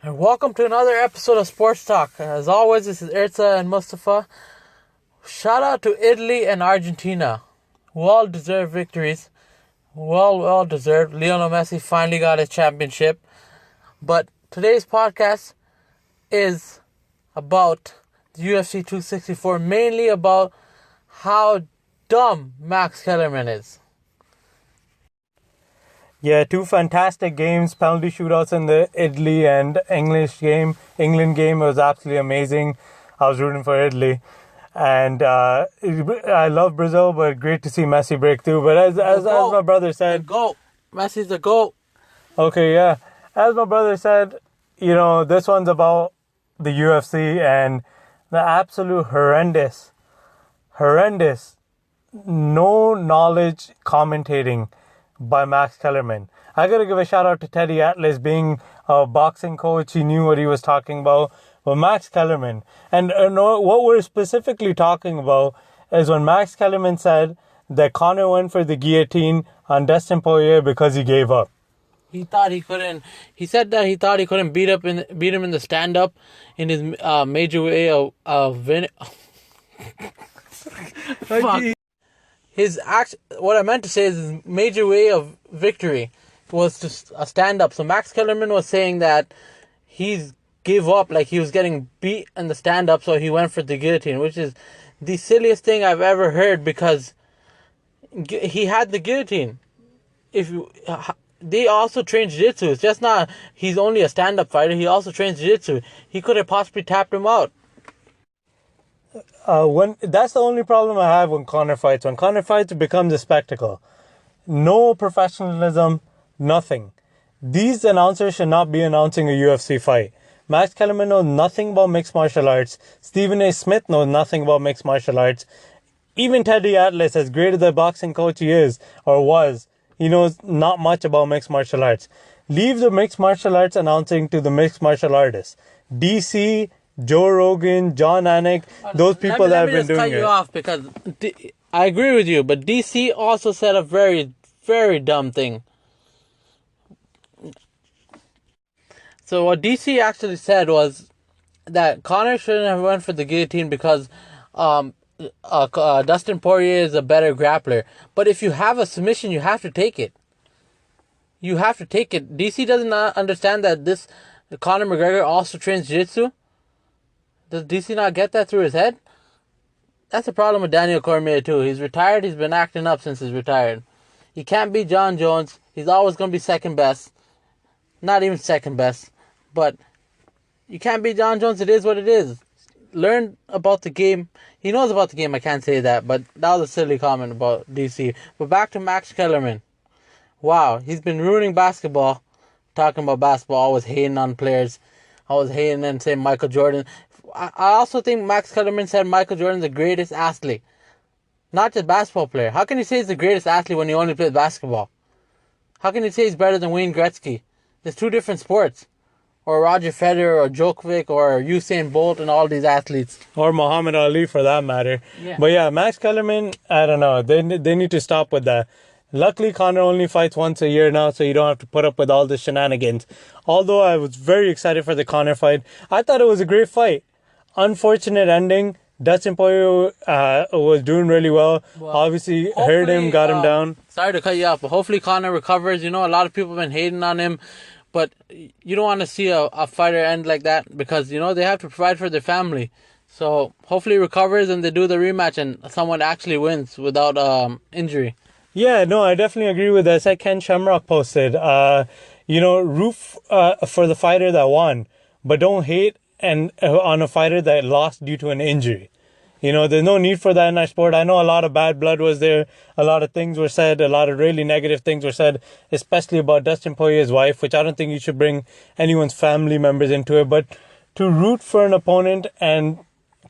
And welcome to another episode of Sports Talk. As always, this is Irza and Mustafa. Shout out to Italy and Argentina. Well-deserved victories. Well deserved. Lionel Messi finally got his championship. But today's podcast is about the UFC 264, mainly about how dumb Max Kellerman is. Yeah, two fantastic games, penalty shootouts in the Italy and England game. It was absolutely amazing. I was rooting for Italy. And I love Brazil, but great to see Messi break through. But as my brother said... The GOAT. Messi's the GOAT. Okay, yeah. As my brother said, this one's about the UFC and the absolute horrendous, no knowledge commentating by Max Kellerman. I gotta give a shout out to Teddy Atlas, being a boxing coach. He knew what he was talking about. But Max Kellerman, and what we're specifically talking about is when Max Kellerman said that Conor went for the guillotine on Dustin Poirier because he gave up. He thought he couldn't. He said that he thought he couldn't beat him in the stand up in his major way of Fuck. What I meant to say is his major way of victory was to a stand up. So Max Kellerman was saying that he gave up, like he was getting beat in the stand up, so he went for the guillotine, which is the silliest thing I've ever heard, because he had the guillotine. They also train jiu-jitsu. It's just not he's only a stand up fighter. He also trains jiu-jitsu. He could have possibly tapped him out. That's the only problem I have when Conor fights. When Conor fights, it becomes a spectacle. No professionalism, nothing. These announcers should not be announcing a UFC fight. Max Kellerman knows nothing about mixed martial arts. Stephen A. Smith knows nothing about mixed martial arts. Even Teddy Atlas, as great as a boxing coach he is, or was, he knows not much about mixed martial arts. Leave the mixed martial arts announcing to the mixed martial artists. DC, Joe Rogan, John Anik, those people that have been doing it. Let me cut you off, because I agree with you, but DC also said a very, very dumb thing. So what DC actually said was that Conor shouldn't have went for the guillotine because Dustin Poirier is a better grappler. But if you have a submission, you have to take it. You have to take it. DC does not understand that Conor McGregor also trains jiu-jitsu. Does DC not get that through his head? That's the problem with Daniel Cormier too. He's retired. He's been acting up since he's retired. He can't beat John Jones. He's always going to be second best. Not even second best. But you can't beat John Jones. It is what it is. Learn about the game. He knows about the game. I can't say that. But that was a silly comment about DC. But back to Max Kellerman. Wow. He's been ruining basketball. Talking about basketball. Always hating on players. Always hating and saying Michael Jordan. I also think Max Kellerman said Michael Jordan's the greatest athlete. Not just basketball player. How can you say he's the greatest athlete when he only plays basketball? How can you say he's better than Wayne Gretzky? There's two different sports. Or Roger Federer, or Djokovic, or Usain Bolt, and all these athletes. Or Muhammad Ali, for that matter. Yeah. But yeah, Max Kellerman, I don't know. They need to stop with that. Luckily, Conor only fights once a year now, so you don't have to put up with all the shenanigans. Although I was very excited for the Conor fight. I thought it was a great fight. Unfortunate ending. Dustin Poirier was doing really well. Obviously, hurt him, got him down. Sorry to cut you off, but hopefully Conor recovers. A lot of people have been hating on him. But you don't want to see a fighter end like that, because, they have to provide for their family. So hopefully he recovers and they do the rematch and someone actually wins without injury. Yeah, no, I definitely agree with that. As Ken Shamrock posted, root for the fighter that won, but don't hate on a fighter that lost due to an injury. There's no need for that in our sport. I know a lot of bad blood was there. A lot of things were said. A lot of really negative things were said, especially about Dustin Poirier's wife, which I don't think you should bring anyone's family members into it. But to root for an opponent, and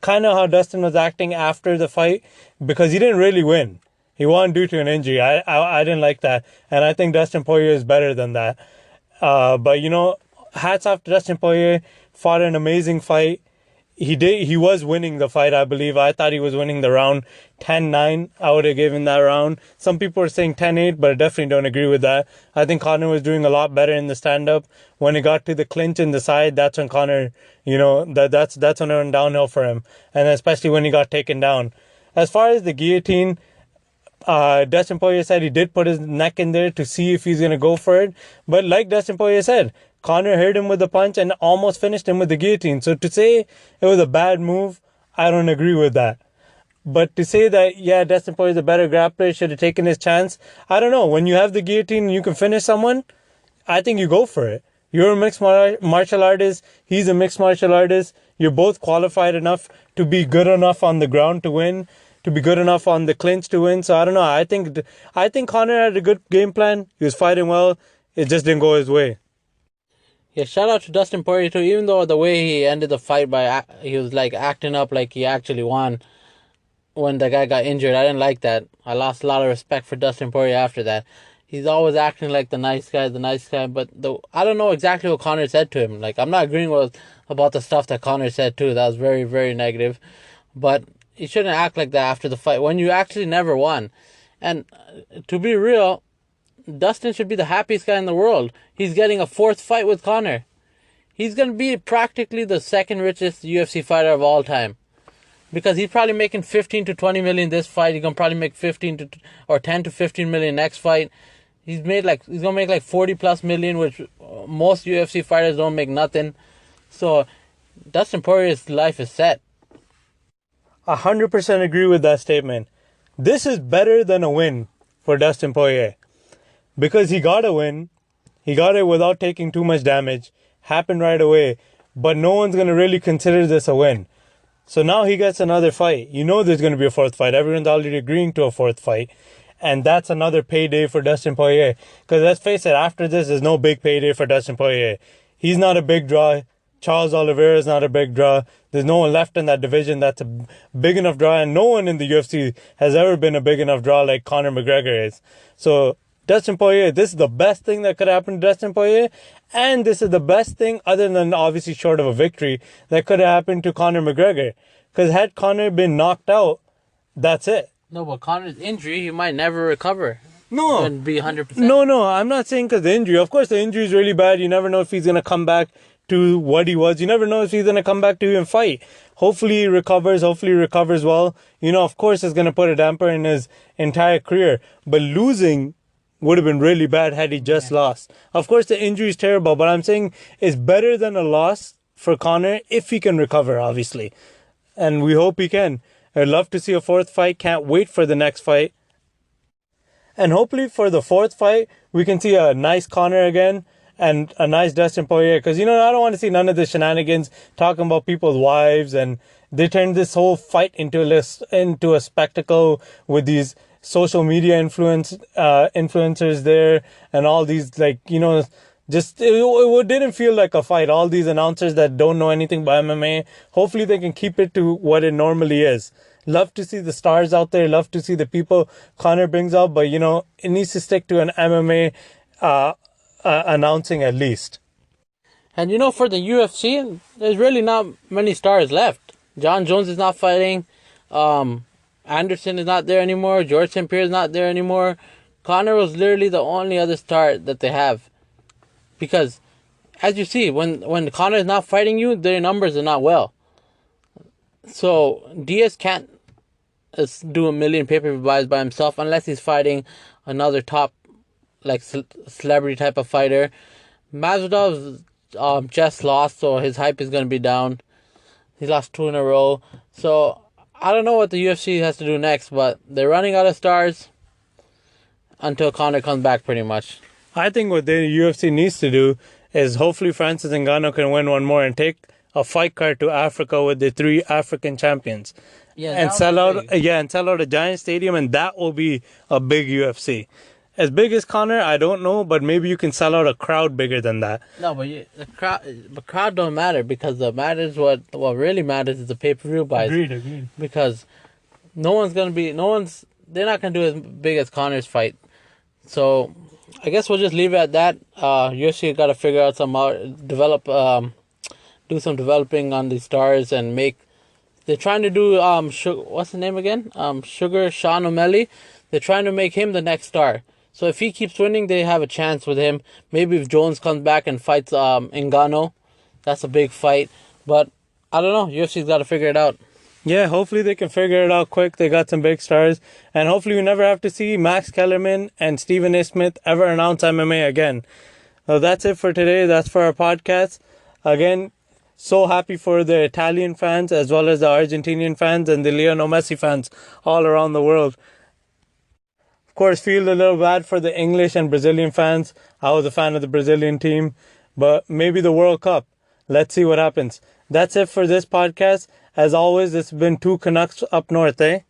kind of how Dustin was acting after the fight, because he didn't really win. He won due to an injury. I didn't like that. And I think Dustin Poirier is better than that. But hats off to Dustin Poirier. Fought an amazing fight. He was winning the fight, I believe. I thought he was winning the round 10-9. I would have given that round. Some people are saying 10-8, but I definitely don't agree with that. I think Conor was doing a lot better in the stand-up. When it got to the clinch in the side, that's when Conor, that's when it went downhill for him. And especially when he got taken down. As far as the guillotine, Dustin Poirier said he did put his neck in there to see if he's going to go for it. But like Dustin Poirier said, Conor hit him with the punch and almost finished him with the guillotine. So to say it was a bad move, I don't agree with that. But to say that, yeah, Dustin Poirier is a better grappler, should have taken his chance, I don't know. When you have the guillotine and you can finish someone, I think you go for it. You're a mixed martial artist. He's a mixed martial artist. You're both qualified enough to be good enough on the ground to win, to be good enough on the clinch to win. So I don't know. I think Conor had a good game plan. He was fighting well. It just didn't go his way. Yeah, shout out to Dustin Poirier too. Even though the way he ended the fight he was like acting up like he actually won when the guy got injured. I didn't like that. I lost a lot of respect for Dustin Poirier after that. He's always acting like the nice guy. But I don't know exactly what Conor said to him. Like, I'm not agreeing about the stuff that Conor said too. That was very, very negative. But you shouldn't act like that after the fight when you actually never won. And to be real, Dustin should be the happiest guy in the world. He's getting a fourth fight with Conor. He's going to be practically the second richest UFC fighter of all time. Because he's probably making 15 to 20 million this fight. He's going to probably make 10 to 15 million next fight. He's going to make like 40 plus million, which most UFC fighters don't make nothing. So Dustin Poirier's life is set. 100% agree with that statement. This is better than a win for Dustin Poirier. Because he got a win. He got it without taking too much damage. Happened right away. But no one's going to really consider this a win. So now he gets another fight. You know there's going to be a fourth fight. Everyone's already agreeing to a fourth fight. And that's another payday for Dustin Poirier. Because let's face it, after this, there's no big payday for Dustin Poirier. He's not a big draw. Charles Oliveira is not a big draw. There's no one left in that division that's a big enough draw. And no one in the UFC has ever been a big enough draw like Conor McGregor is. So Dustin Poirier, this is the best thing that could happen to Dustin Poirier. And this is the best thing, other than obviously short of a victory, that could have happened to Conor McGregor. Because had Conor been knocked out, that's it. No, but Conor's injury, he might never recover. No. And be 100%. No, I'm not saying because the injury. Of course, the injury is really bad. You never know if he's going to come back to what he was. You never know if he's going to come back to even fight. Hopefully he recovers. Hopefully he recovers well. Of course, it's going to put a damper in his entire career. But losing would have been really bad had he just lost. Of course, the injury is terrible, but I'm saying it's better than a loss for Conor if he can recover, obviously. And we hope he can. I'd love to see a fourth fight. Can't wait for the next fight. And hopefully for the fourth fight, we can see a nice Conor again and a nice Dustin Poirier. Because, I don't want to see none of the shenanigans talking about people's wives. And they turned this whole fight into a spectacle with these social media influencers there. And all these, just it didn't feel like a fight. All these announcers that don't know anything about MMA. Hopefully they can keep it to what it normally is. Love to see the stars out there. Love to see the people Conor brings out. But, it needs to stick to an MMA announcing at least. And, for the UFC, there's really not many stars left. John Jones is not fighting. Anderson is not there anymore. George St. Pierre is not there anymore. Conor was literally the only other star that they have. Because, as you see, when Conor is not fighting you, their numbers are not well. So, Diaz can't do a million pay-per-view buys by himself unless he's fighting another top, celebrity type of fighter. Masvidal's just lost, so his hype is going to be down. He lost 2 in a row. So, I don't know what the UFC has to do next, but they're running out of stars until Conor comes back, pretty much. I think what the UFC needs to do is hopefully Francis Ngannou can win one more and take a fight card to Africa with the 3 African champions. And sell out a giant stadium, and that will be a big UFC. As big as Conor, I don't know, but maybe you can sell out a crowd bigger than that. No, but the crowd don't matter, because what really matters is the pay-per-view buys. Agreed. Because they're not gonna do as big as Conor's fight. So I guess we'll just leave it at that. UFC got to figure out develop do some developing on these stars and make. They're trying to do what's the name again? Sugar Sean O'Malley. They're trying to make him the next star. So if he keeps winning, they have a chance with him. Maybe if Jones comes back and fights Ngannou, that's a big fight. But I don't know. UFC's got to figure it out. Yeah, hopefully they can figure it out quick. They got some big stars. And hopefully we never have to see Max Kellerman and Stephen A. Smith ever announce MMA again. So that's it for today. That's for our podcast. Again, so happy for the Italian fans as well as the Argentinian fans and the Lionel Messi fans all around the world. Of course, feel a little bad for the English and Brazilian fans. I was a fan of the Brazilian team. But maybe the World Cup. Let's see what happens. That's it for this podcast. As always, it's been two Canucks up north, eh?